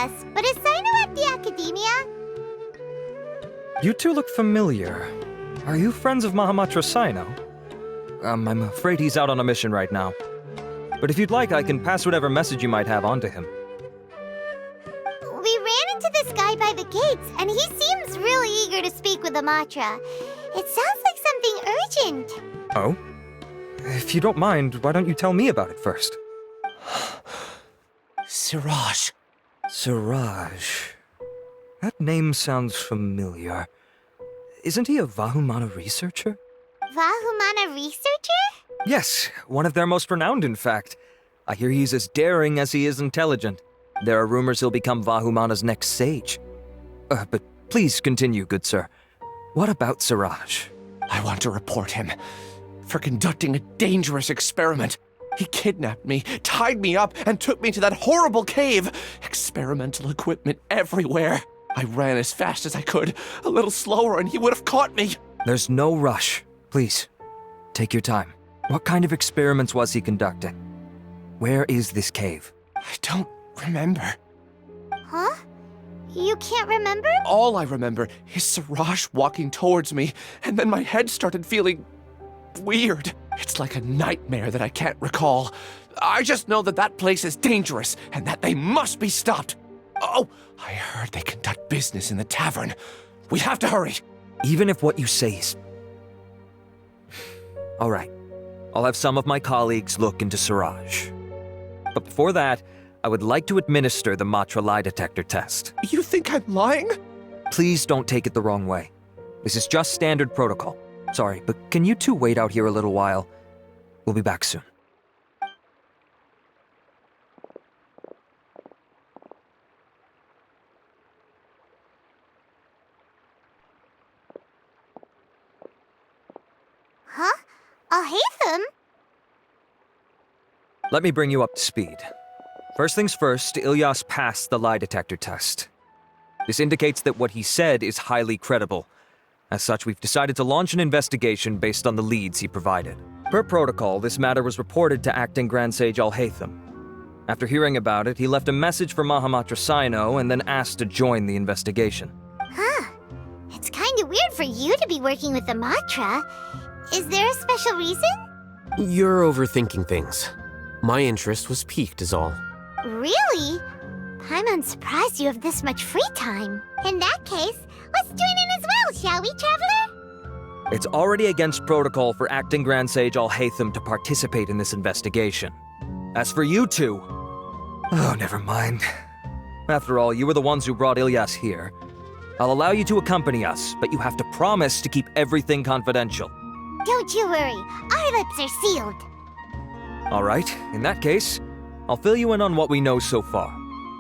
us, but is Sino at the academia? You two look familiar. Are you friends of Mahamatra Sino? I'm afraid he's out on a mission right now. But if you'd like, I can pass whatever message you might have on to him. We ran into this guy by the gates, and he seems really eager to speak with Amatra. It sounds like something urgent. Oh? If you don't mind, why don't you tell me about it first? Siraj. Siraj. That name sounds familiar. Isn't he a Vahumana researcher? Vahumana researcher? Yes, one of their most renowned, in fact. I hear he's as daring as he is intelligent. There are rumors he'll become Vahumana's next sage. But please continue, good sir. What about Siraj? I want to report him for conducting a dangerous experiment. He kidnapped me, tied me up, and took me to that horrible cave. Experimental equipment everywhere. I ran as fast as I could, a little slower, and he would have caught me. There's no rush. Please, take your time. What kind of experiments was he conducting? Where is this cave? I don't remember. Huh? You can't remember? All I remember is Siraj walking towards me, and then my head started feeling weird. It's like a nightmare that I can't recall. I just know that that place is dangerous, and that they must be stopped. Oh, I heard they conduct business in the tavern. We have to hurry. Even if what you say is... All right. I'll have some of my colleagues look into Siraj. But before that, I would like to administer the Matra lie detector test. You think I'm lying? Please don't take it the wrong way. This is just standard protocol. Sorry, but can you two wait out here a little while? We'll be back soon. Huh? Alhaitham? Let me bring you up to speed. First things first, Ilyas passed the lie detector test. This indicates that what he said is highly credible. As such, we've decided to launch an investigation based on the leads he provided. Per protocol, this matter was reported to Acting Grand Sage Alhaitham. After hearing about it, he left a message for Mahamatra Sino and then asked to join the investigation. Huh. It's kinda weird for you to be working with Amatra. Is there a special reason? You're overthinking things. My interest was piqued is all. Really? I'm unsurprised you have this much free time. In that case, let's join in as well, shall we, Traveler? It's already against protocol for Acting Grand Sage Alhaitham to participate in this investigation. As for you two... Oh, never mind. After all, you were the ones who brought Ilyas here. I'll allow you to accompany us, but you have to promise to keep everything confidential. Don't you worry, our lips are sealed. All right, in that case, I'll fill you in on what we know so far.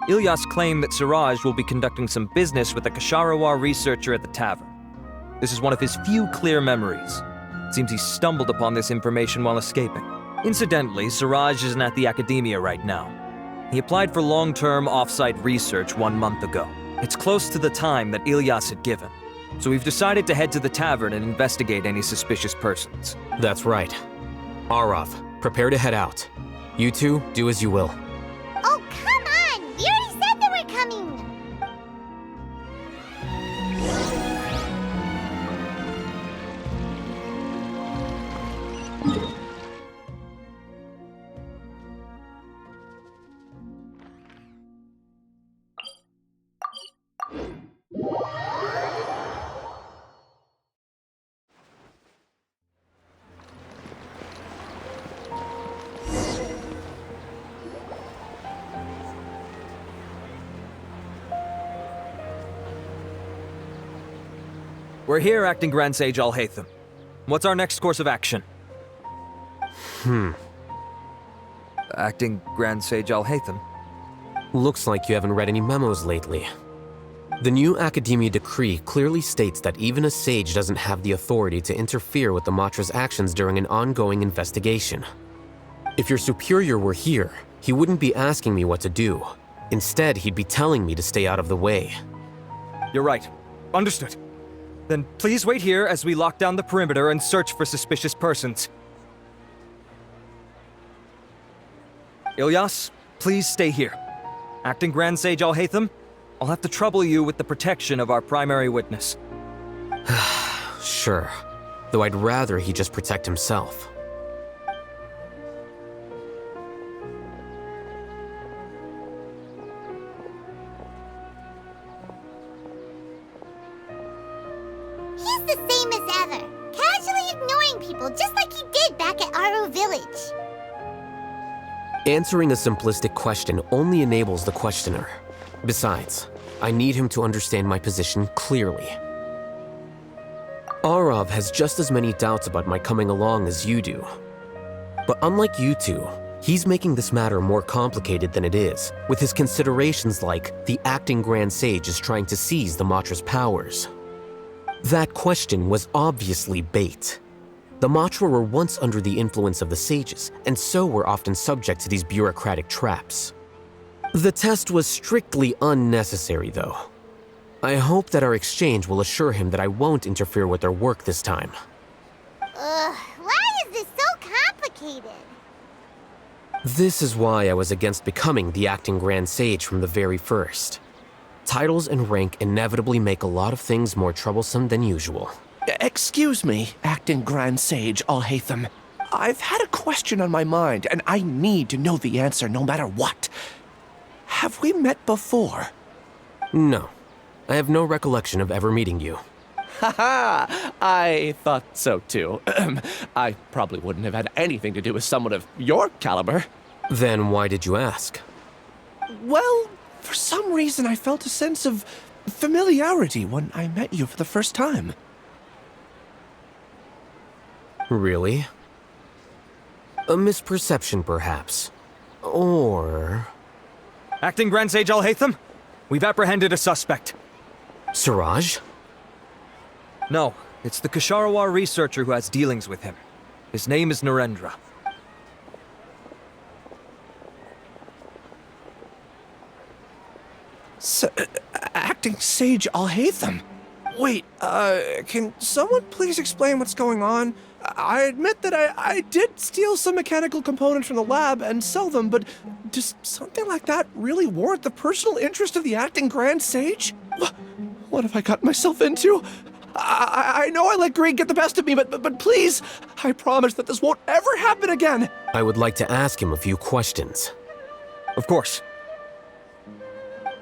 Ilyas claimed that Siraj will be conducting some business with a Kasharawar researcher at the tavern. This is one of his few clear memories. It seems he stumbled upon this information while escaping. Incidentally, Siraj isn't at the academia right now. He applied for long-term off-site research 1 month ago. It's close to the time that Ilyas had given. So we've decided to head to the tavern and investigate any suspicious persons. That's right. Arav, prepare to head out. You two, do as you will. Oh, come on! We already said that we're coming! We're here, Acting Grand Sage Alhaitham. What's our next course of action? Acting Grand Sage Alhaitham? Looks like you haven't read any memos lately. The new Academia decree clearly states that even a sage doesn't have the authority to interfere with the Matra's actions during an ongoing investigation. If your superior were here, he wouldn't be asking me what to do. Instead, he'd be telling me to stay out of the way. You're right. Understood. Then please wait here as we lock down the perimeter and search for suspicious persons. Ilyas, please stay here. Acting Grand Sage Alhaitham, I'll have to trouble you with the protection of our primary witness. Sure, though I'd rather he just protect himself. He's the same as ever, casually ignoring people just like he did back at Aro Village. Answering a simplistic question only enables the questioner. Besides, I need him to understand my position clearly. Arav has just as many doubts about my coming along as you do. But unlike you two, he's making this matter more complicated than it is, with his considerations like the acting Grand Sage is trying to seize the Matra's powers. That question was obviously bait. The Matra were once under the influence of the sages, and so were often subject to these bureaucratic traps. The test was strictly unnecessary, though. I hope that our exchange will assure him that I won't interfere with their work this time. Why is this so complicated? This is why I was against becoming the acting Grand Sage from the very first. Titles and rank inevitably make a lot of things more troublesome than usual. Excuse me, acting Grand Sage Alhaitham. I've had a question on my mind, and I need to know the answer no matter what. Have we met before? No. I have no recollection of ever meeting you. Haha, I thought so too. I probably wouldn't have had anything to do with someone of your caliber. Then why did you ask? Well, for some reason I felt a sense of familiarity when I met you for the first time. Really? A misperception, perhaps. Or... Acting Grand Sage Alhaitham, we've apprehended a suspect. Siraj? No, it's the Kasharawar researcher who has dealings with him. His name is Narendra. Acting Sage Alhaitham? Wait, can someone please explain what's going on? I admit that I did steal some mechanical components from the lab and sell them, but does something like that really warrant the personal interest of the acting Grand Sage? What have I gotten myself into? I know I let greed get the best of me, but please, I promise that this won't ever happen again. I would like to ask him a few questions. Of course.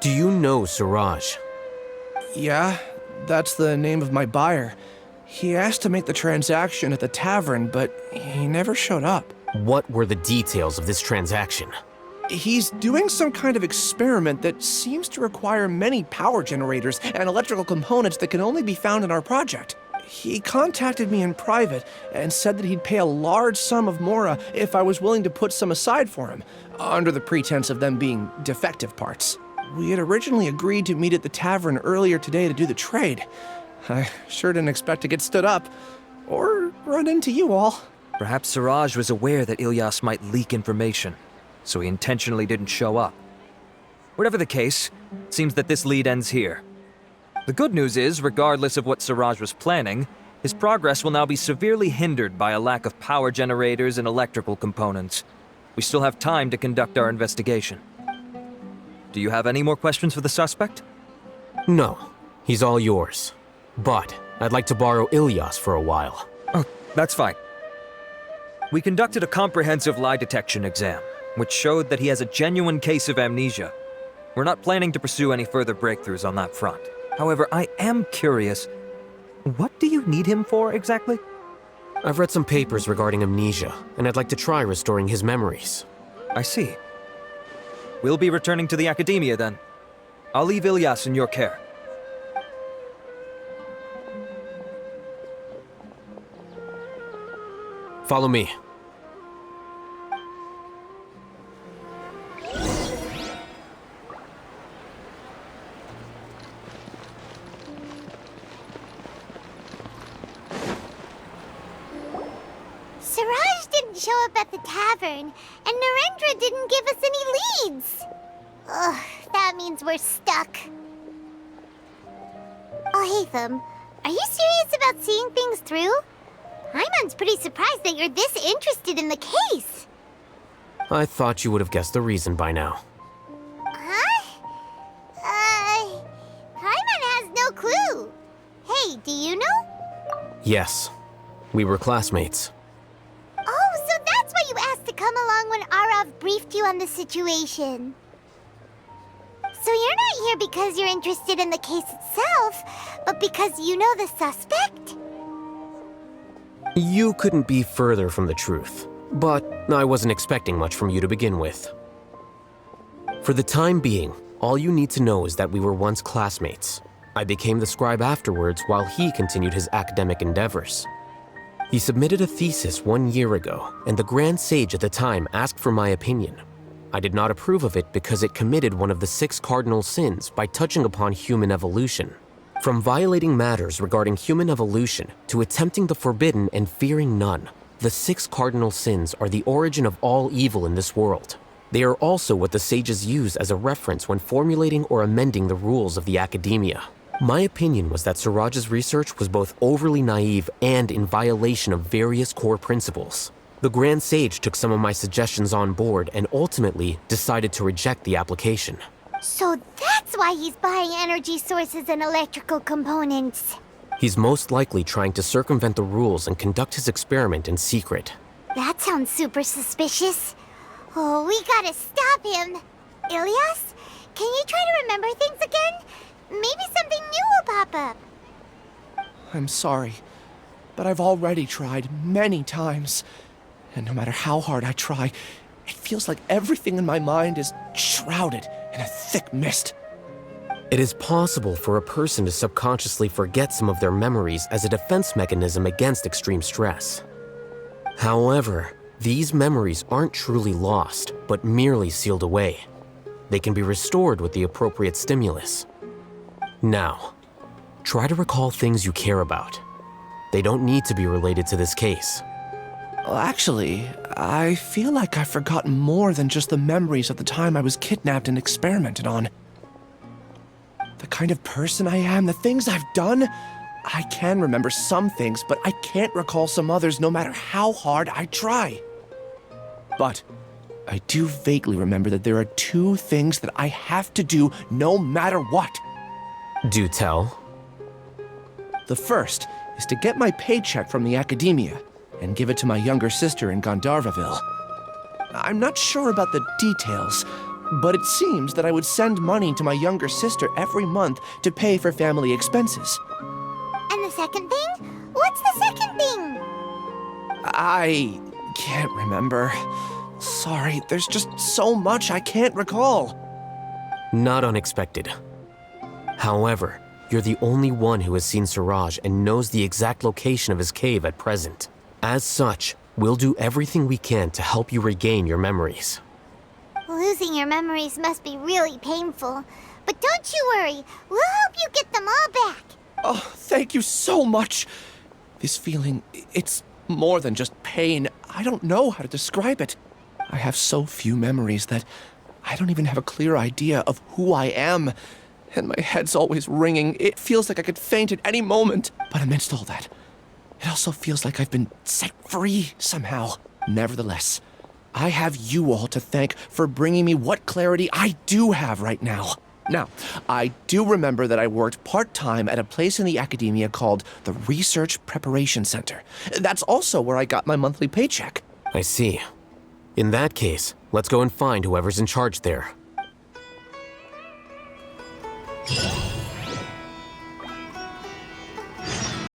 Do you know Siraj? Yeah, that's the name of my buyer. He asked to make the transaction at the tavern, but he never showed up. What were the details of this transaction? He's doing some kind of experiment that seems to require many power generators and electrical components that can only be found in our project. He contacted me in private and said that he'd pay a large sum of mora if I was willing to put some aside for him, under the pretense of them being defective parts. We had originally agreed to meet at the tavern earlier today to do the trade. I sure didn't expect to get stood up, or run into you all. Perhaps Siraj was aware that Ilyas might leak information, so he intentionally didn't show up. Whatever the case, it seems that this lead ends here. The good news is, regardless of what Siraj was planning, his progress will now be severely hindered by a lack of power generators and electrical components. We still have time to conduct our investigation. Do you have any more questions for the suspect? No. He's all yours. But I'd like to borrow Ilyas for a while. Oh, that's fine. We conducted a comprehensive lie detection exam, which showed that he has a genuine case of amnesia. We're not planning to pursue any further breakthroughs on that front. However, I am curious, what do you need him for exactly? I've read some papers regarding amnesia, and I'd like to try restoring his memories. I see. We'll be returning to the Academia then. I'll leave Ilyas in your care. Follow me. Siraj didn't show up at the tavern, and Narendra didn't give us any leads. Ugh, that means we're stuck. Alhaitham, are you serious about seeing things through? Paimon's pretty surprised that you're this interested in the case. I thought you would have guessed the reason by now. Huh? Yes, we were classmates. Oh, so that's why you asked to come along when Arav briefed you on the situation. So you're not here because you're interested in the case itself, but because you know the suspect? You couldn't be further from the truth, but I wasn't expecting much from you to begin with. For the time being, all you need to know is that we were once classmates. I became the scribe afterwards while he continued his academic endeavors. He submitted a thesis 1 year ago, and the Grand Sage at the time asked for my opinion. I did not approve of it because it committed one of the 6 cardinal sins by touching upon human evolution. From violating matters regarding human evolution to attempting the forbidden and fearing none, the 6 cardinal sins are the origin of all evil in this world. They are also what the sages use as a reference when formulating or amending the rules of the academia. My opinion was that Siraj's research was both overly naive and in violation of various core principles. The Grand Sage took some of my suggestions on board and ultimately decided to reject the application. So that's why he's buying energy sources and electrical components. He's most likely trying to circumvent the rules and conduct his experiment in secret. That sounds super suspicious. Oh, we gotta stop him. Ilias, can you try to remember things again? Maybe something new will pop up. I'm sorry, but I've already tried many times. And no matter how hard I try, it feels like everything in my mind is shrouded in a thick mist. It is possible for a person to subconsciously forget some of their memories as a defense mechanism against extreme stress. However, these memories aren't truly lost, but merely sealed away. They can be restored with the appropriate stimulus. Now, try to recall things you care about. They don't need to be related to this case. Well, actually, I feel like I've forgotten more than just the memories of the time I was kidnapped and experimented on. The kind of person I am, the things I've done, I can remember some things, but I can't recall some others no matter how hard I try. But I do vaguely remember that there are 2 things that I have to do no matter what. Do tell. The first is to get my paycheck from the academia and give it to my younger sister in Gandharvaville. I'm not sure about the details, but it seems that I would send money to my younger sister every month to pay for family expenses. And the second thing? What's the second thing? I can't remember. Sorry, there's just so much I can't recall. Not unexpected. However, you're the only one who has seen Siraj and knows the exact location of his cave at present. As such, we'll do everything we can to help you regain your memories. Losing your memories must be really painful. But don't you worry, we'll help you get them all back. Oh, thank you so much. This feeling, it's more than just pain. I don't know how to describe it. I have so few memories that I don't even have a clear idea of who I am. And my head's always ringing. It feels like I could faint at any moment. But amidst all that, it also feels like I've been set free somehow. Nevertheless, I have you all to thank for bringing me what clarity I do have right now. Now, I do remember that I worked part-time at a place in the academia called the Research Preparation Center. That's also where I got my monthly paycheck. I see. In that case, let's go and find whoever's in charge there.